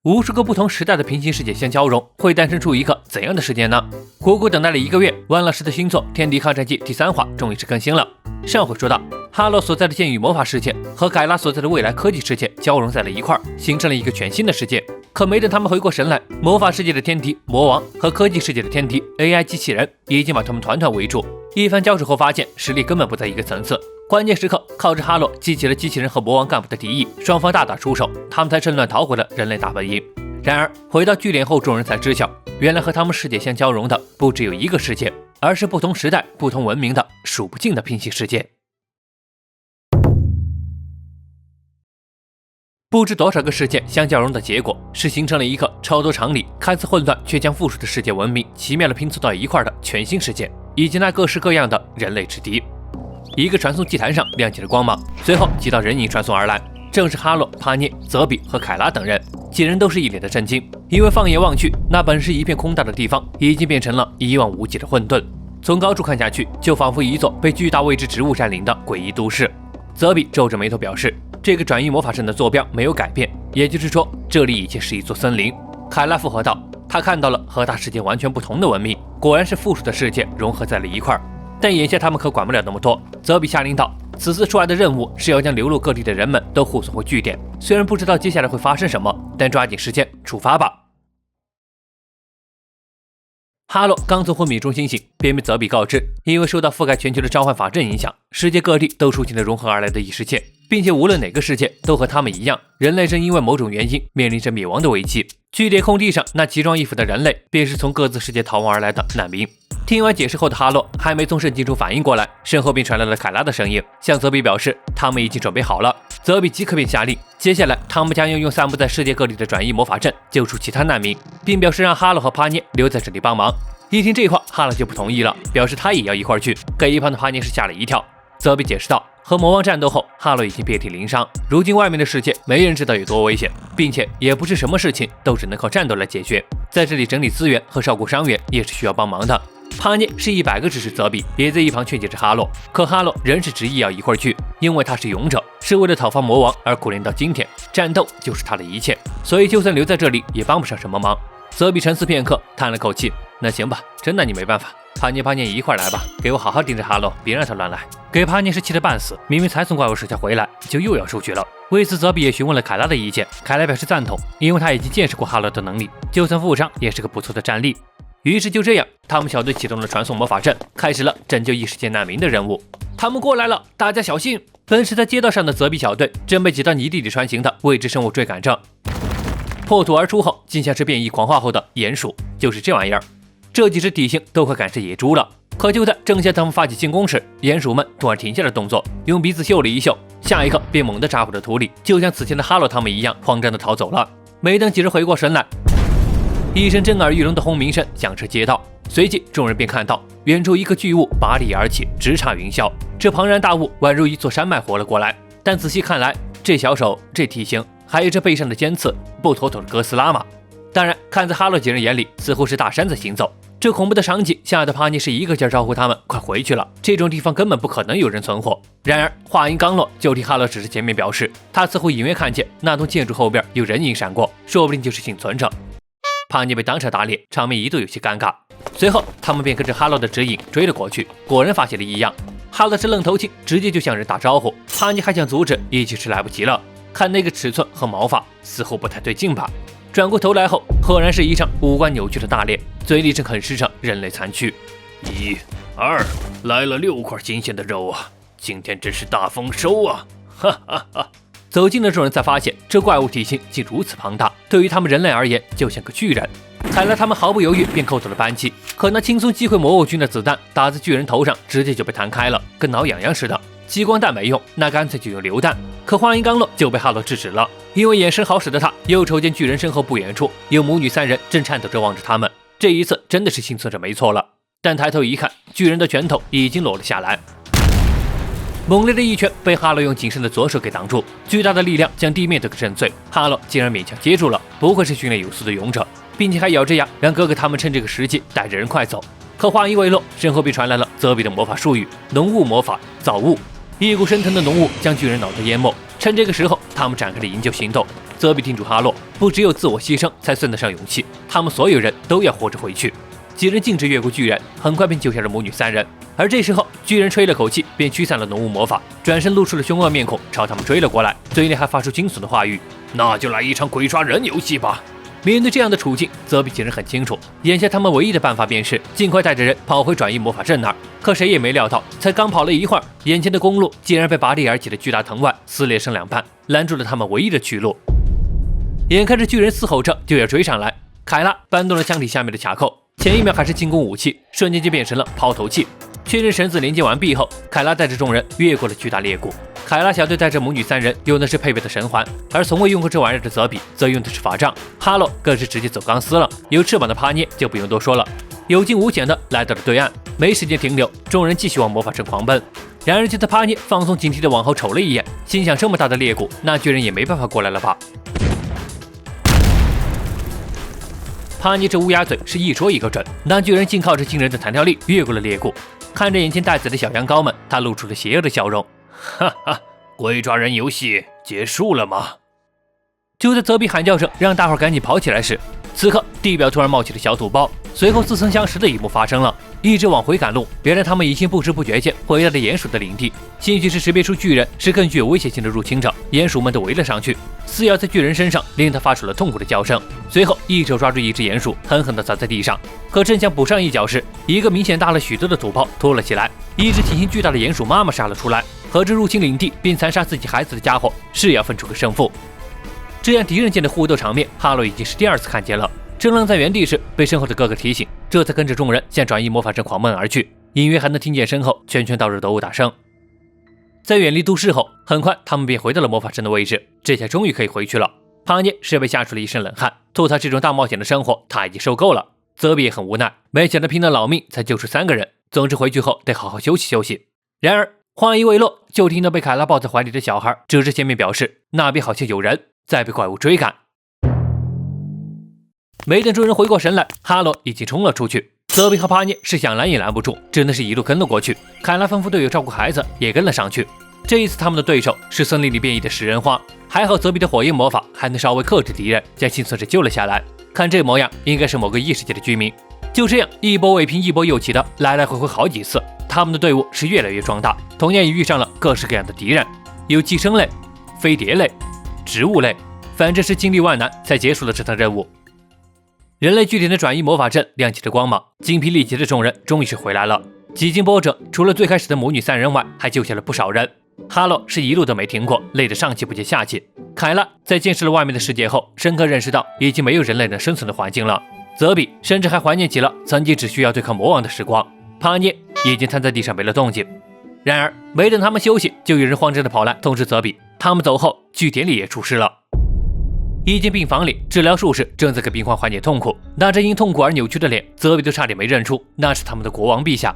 无数个不同时代的平行世界相交融，会诞生出一个怎样的世界呢？苦苦等待了1个月，玩乐师的新作《天敌抗战记》第3话终于是更新了。上回说到，哈洛所在的剑与魔法世界和凯拉所在的未来科技世界交融在了一块，形成了一个全新的世界。可没等他们回过神来，魔法世界的天敌魔王和科技世界的天敌 AI 机器人已经把他们团团围住。一番交手后，发现实力根本不在一个层次。关键时刻，靠着哈洛激起了机器人和魔王干部的敌意，双方大打出手，他们才趁乱逃回了人类大本营。然而回到据点后，众人才知晓，原来和他们世界相交融的不只有一个世界，而是不同时代、不同文明的数不尽的平行世界。不知多少个世界相交融的结果，是形成了一个超脱常理、看似混乱却将复数的世界文明奇妙地拼凑到一块的全新世界，以及那各式各样的人类之敌。一个传送祭坛上亮起了光芒，随后几道人影传送而来，正是哈洛、帕涅、泽比和凯拉等人。几人都是一脸的震惊，因为放眼望去，那本是一片空大的地方，已经变成了一望无际的混沌。从高处看下去，就仿佛一座被巨大未知植物占领的诡异都市。泽比皱着眉头表示，这个转移魔法阵的坐标没有改变，也就是说，这里已经是一座森林。凯拉附和道，他看到了和他世界完全不同的文明，果然是复数的世界融合在了一块。但眼下他们可管不了那么多，泽比下令道，此次出来的任务是要将流落各地的人们都护送回据点，虽然不知道接下来会发生什么，但抓紧时间出发吧。哈洛刚从昏迷中清醒，便被泽比告知，因为受到覆盖全球的召唤法阵影响，世界各地都出现了融合而来的异世界，并且无论哪个世界都和他们一样，人类正因为某种原因面临着灭亡的危机。据点空地上那奇装异服的人类，便是从各自世界逃亡而来的难民。听完解释后的哈洛还没从圣经中反应过来，身后便传来了凯拉的声音，向泽比表示他们已经准备好了。泽比即刻便下令，接下来他们将要用散布在世界各地的转移魔法阵救出其他难民，并表示让哈洛和帕涅留在这里帮忙。一听这话，哈洛就不同意了，表示他也要一块去。给一旁的帕涅是吓了一跳。泽比解释道，和魔王战斗后，哈洛已经遍体鳞伤，如今外面的世界没人知道有多危险，并且也不是什么事情都只能靠战斗来解决，在这里整理资源和照顾伤员也是需要帮忙的。帕涅是100个支持泽比，也在一旁劝解着哈洛，可哈洛仍是执意要一块去，因为他是勇者，是为了讨伐魔王而苦练到今天，战斗就是他的一切，所以就算留在这里也帮不上什么忙。泽比沉思片刻，叹了口气，那行吧，真拿你没办法。帕涅一块来吧，给我好好盯着哈洛，别让他乱来。给帕涅是气得半死，明明才从怪物手下回来，就又要出去了。为此，泽比也询问了凯拉的意见，凯拉表示赞同，因为他已经见识过哈洛的能力，就算负伤也是个不错的战力。于是就这样，他们小队启动了传送魔法阵，开始了拯救异世界难民的任务。他们过来了，大家小心！奔驰在街道上的泽比小队正被几道泥地里穿行的未知生物追赶着。破土而出后，竟像是变异狂化后的鼹鼠，就是这玩意儿。这几只体型都快赶上野猪了。可就在正向他们发起进攻时，鼹鼠们突然停下了动作，用鼻子嗅了一嗅，下一刻便猛地扎回了土里，就像此前的哈洛他们一样，慌张地逃走了。没等几人回过神来，一声震耳欲聋的轰鸣声响彻街道，随即众人便看到远处一个巨物拔地而起，直插云霄。这庞然大物宛如一座山脉活了过来，但仔细看来，这小手、这体型，还有这背上的尖刺，不妥妥的哥斯拉吗？当然，看在哈洛几人眼里，似乎是大山在行走。这恐怖的场景吓得帕涅是一个劲儿招呼他们快回去了，这种地方根本不可能有人存活。然而话音刚落，就听哈洛指着前面表示，他似乎隐约看见那栋建筑后边有人影闪过，说不定就是幸存者。帕涅被当场打脸，场面一度有些尴尬。随后他们便跟着哈洛的指引追了过去，果然发现了异样。哈洛这愣头青直接就向人打招呼，帕涅还想阻止，已经是来不及了。看那个尺寸和毛发，似乎不太对劲吧。转过头来后，赫然是一张五官扭曲的大脸，嘴里正啃食着人类残躯。1、2，来了6块新鲜的肉啊！今天真是大丰收啊！哈哈哈！走近的众人才发现，这怪物体型竟如此庞大，对于他们人类而言，就像个巨人。看来他们毫不犹豫便扣走了扳机，可那轻松击溃魔物军的子弹打在巨人头上，直接就被弹开了，跟挠痒痒似的。激光弹没用，那干脆就用榴弹。可话音刚落，就被哈洛制止了，因为眼神好使的他又瞅见巨人身后不远处有母女3人正颤抖着望着他们。这一次真的是幸存者没错了，但抬头一看，巨人的拳头已经落了下来。猛烈的一拳被哈洛用仅剩的左手给挡住，巨大的力量将地面都给震碎，哈洛竟然勉强接住了，不愧是训练有素的勇者，并且还咬着牙让哥哥他们趁这个时机带着人快走。可话音未落，身后便传来了泽比的魔法术语——浓雾魔法造雾。一股升腾的浓雾将巨人脑袋淹没。趁这个时候，他们展开了营救行动。泽比叮嘱哈洛，不只有自我牺牲才算得上勇气，他们所有人都要活着回去。几人径直越过巨人，很快便救下了母女3人。而这时候，巨人吹了口气，便驱散了浓雾魔法，转身露出了凶恶面孔，朝他们追了过来，嘴里还发出惊悚的话语：“那就来一场鬼抓人游戏吧！”面对这样的处境，泽比几人很清楚，眼下他们唯一的办法便是尽快带着人跑回转移魔法阵那儿。可谁也没料到，才刚跑了一会儿，眼前的公路竟然被拔地而起的巨大藤蔓撕裂成2半，拦住了他们唯一的去路。眼看着巨人嘶吼着就要追上来，凯拉搬动了枪体下面的卡扣，前一秒还是进攻武器，瞬间就变成了抛头器。确认绳子连接完毕后，凯拉带着众人越过了巨大裂谷。凯拉小队带着母女3人用的是配备的神环，而从未用过这玩意儿的泽比则用的是法杖，哈洛更是直接走钢丝了。有翅膀的帕涅就不用多说了，有惊无险的来到了对岸，没时间停留，众人继续往魔法阵狂奔。然而就在帕涅放松警惕的往后瞅了一眼，心想这么大的裂谷，那巨人也没办法过来了吧。帕涅这乌鸦嘴是一说一个准，那巨人竟靠着惊人的弹跳力越过了裂谷。看着眼前待宰的小羊羔们，他露出了邪恶的笑容。哈哈，鬼抓人游戏结束了吗？就在泽比喊叫声让大伙赶紧跑起来时，此刻地表突然冒起了小土包，随后似曾相识的一幕发生了。一直往回赶路，原来他们已经不知不觉间回到了鼹鼠的领地。兴许是识别出巨人是更具有威胁性的入侵者，鼹鼠们都围了上去，撕咬在巨人身上，令他发出了痛苦的叫声。随后一手抓住一只鼹鼠，狠狠地砸在地上。可正想补上一脚时，一个明显大了许多的土包拖了起来，一只体型巨大的鼹鼠妈妈杀了出来，和这入侵领地并残杀自己孩子的家伙是要分出个胜负。这样敌人间的互斗场面，哈罗已经是第2次看见了。正愣在原地时，被身后的哥哥提醒，这才跟着众人向转移魔法阵狂奔而去，隐约还能听见身后拳拳到肉的殴打声。在远离都市后，很快他们便回到了魔法阵的位置，这下终于可以回去了。帕涅是被吓出了一身冷汗，吐槽这种大冒险的生活他已经受够了。泽比也很无奈，没想到拼了老命才救出3个人，总之回去后得好好休息休息。然而话音未落，就听到被凯拉抱在怀里的小孩指着前面表示那边好像有人在被怪物追赶。没等众人回过神来，哈罗已经冲了出去。泽比和帕涅是想拦也拦不住，只能是一路跟了过去。凯拉吩咐队友照顾孩子，也跟了上去。这一次他们的对手是森林里变异的食人花，还好泽比的火焰魔法还能稍微克制敌人，将幸存者救了下来。看这模样，应该是某个异世界的居民。就这样一波未平一波又起的来来回回好几次，他们的队伍是越来越壮大，同样也遇上了各式各样的敌人，有寄生类、飞碟类、植物类，反正是经历万难才结束了这趟任务。人类据点的转移魔法阵亮起了光芒，精疲力竭的众人终于是回来了。几经波折，除了最开始的母女3人外，还救下了不少人。哈洛是一路都没停过，累得上气不接下气。凯拉在见识了外面的世界后，深刻认识到已经没有人类能生存的环境了。泽比甚至还怀念起了曾经只需要对抗魔王的时光。帕涅已经瘫在地上没了动静。然而没等他们休息，就有人慌张地跑来通知泽比，他们走后，据点里也出事了。一间病房里，治疗术士正在给病患缓解痛苦，那张因痛苦而扭曲的脸，泽比都差点没认出那是他们的国王陛下。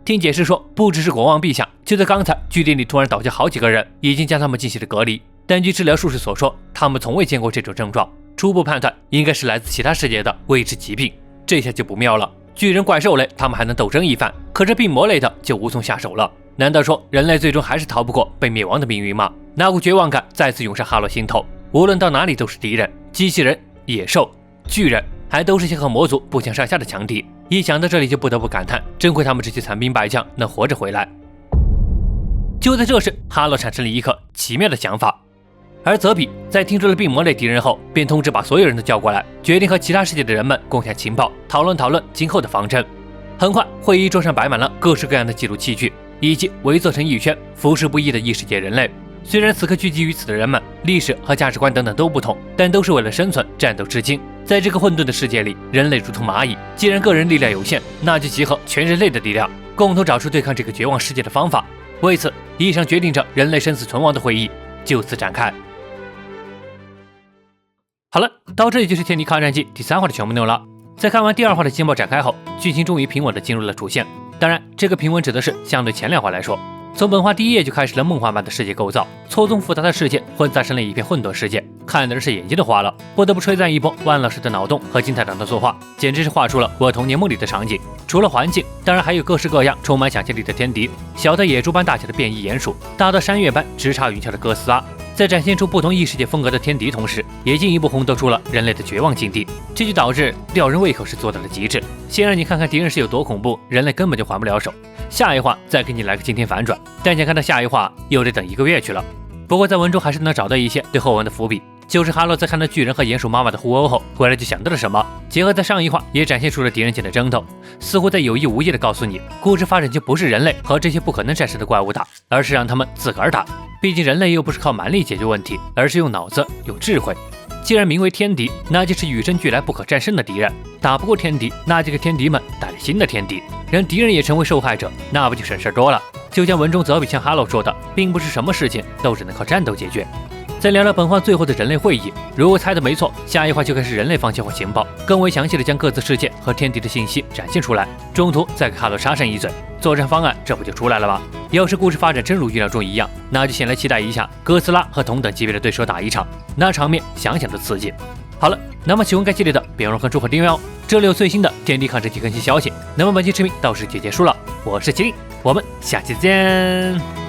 听解释说，不只是国王陛下，就在刚才，据点里突然倒下好几个人，已经将他们进行了隔离。但据治疗术士所说，他们从未见过这种症状，初步判断应该是来自其他世界的未知疾病。这下就不妙了，巨人怪兽类他们还能斗争一番，可这病魔类的就无从下手了。难道说人类最终还是逃不过被灭亡的命运吗？那股绝望感再次涌上哈罗心头。无论到哪里都是敌人，机器人、野兽、巨人，还都是些和魔族不相上下的强敌。一想到这里，就不得不感叹，真亏他们这些残兵败将能活着回来。就在这时，哈罗产生了一个奇妙的想法。而泽比在听说了病魔类敌人后，便通知把所有人都叫过来，决定和其他世界的人们共享情报，讨论今后的方针。很快，会议桌上摆满了各式各样的记录器具，以及围坐成一圈、服侍不易的异世界人类。虽然此刻聚集于此的人们历史和价值观等等都不同，但都是为了生存战斗至今。在这个混沌的世界里，人类如同蚂蚁，既然个人力量有限，那就集合全人类的力量，共同找出对抗这个绝望世界的方法。为此，一场决定着人类生死存亡的会议就此展开。好了，到这里就是《天敌抗战记》第3话的全部内容了。在看完第2话的情报展开后，剧情终于平稳地进入了主线。当然，这个平稳指的是相对前2话来说。从本话第1页就开始了梦幻般的世界构造，错综复杂的世界混杂成了一片混沌世界，看的人是眼睛都花了。不得不吹赞一波万老师的脑洞和金台长的作画，简直是画出了我童年梦里的场景。除了环境，当然还有各式各样充满想象力的天敌，小的野猪般大小的变异鼹鼠，大到山岳般直插云霄的哥斯拉。在展现出不同异世界风格的天敌同时，也进一步烘托出了人类的绝望境地，这就导致吊人胃口是做到了极致，先让你看看敌人是有多恐怖，人类根本就还不了手，下一话再给你来个惊天反转，但想看到下一话又得等1个月去了。不过在文中还是能找到一些对后文的伏笔，就是哈洛在看到巨人和鼹鼠妈妈的互殴后，回来就想到了什么，结合在上一话也展现出了敌人间的争斗，似乎在有意无意的告诉你，故事发展就不是人类和这些不可能战胜的怪物打，而是让他们自个儿打。毕竟人类又不是靠蛮力解决问题，而是用脑子、用智慧。既然名为天敌，那就是与生俱来不可战胜的敌人，打不过天敌，那就给天敌们带来新的天敌，让敌人也成为受害者，那不就省事多了？就像文中泽比向哈洛说的，并不是什么事情都只能靠战斗解决。再聊聊本话最后的人类会议，如果猜的没错，下一话就开始人类方向或情报，更为详细的将各自事件和天敌的信息展现出来，中途再给哈洛插上一嘴，作战方案这不就出来了吗？要是故事发展真如预料中一样，那就先来期待一下哥斯拉和同等级别的对手打一场，那场面想想都刺激。好了，那么喜欢该系列的别忘了关注和订阅哦，这里有最新的天敌抗战期更新消息。那么本期视频到这就结束了，我是麒麟，我们下期见。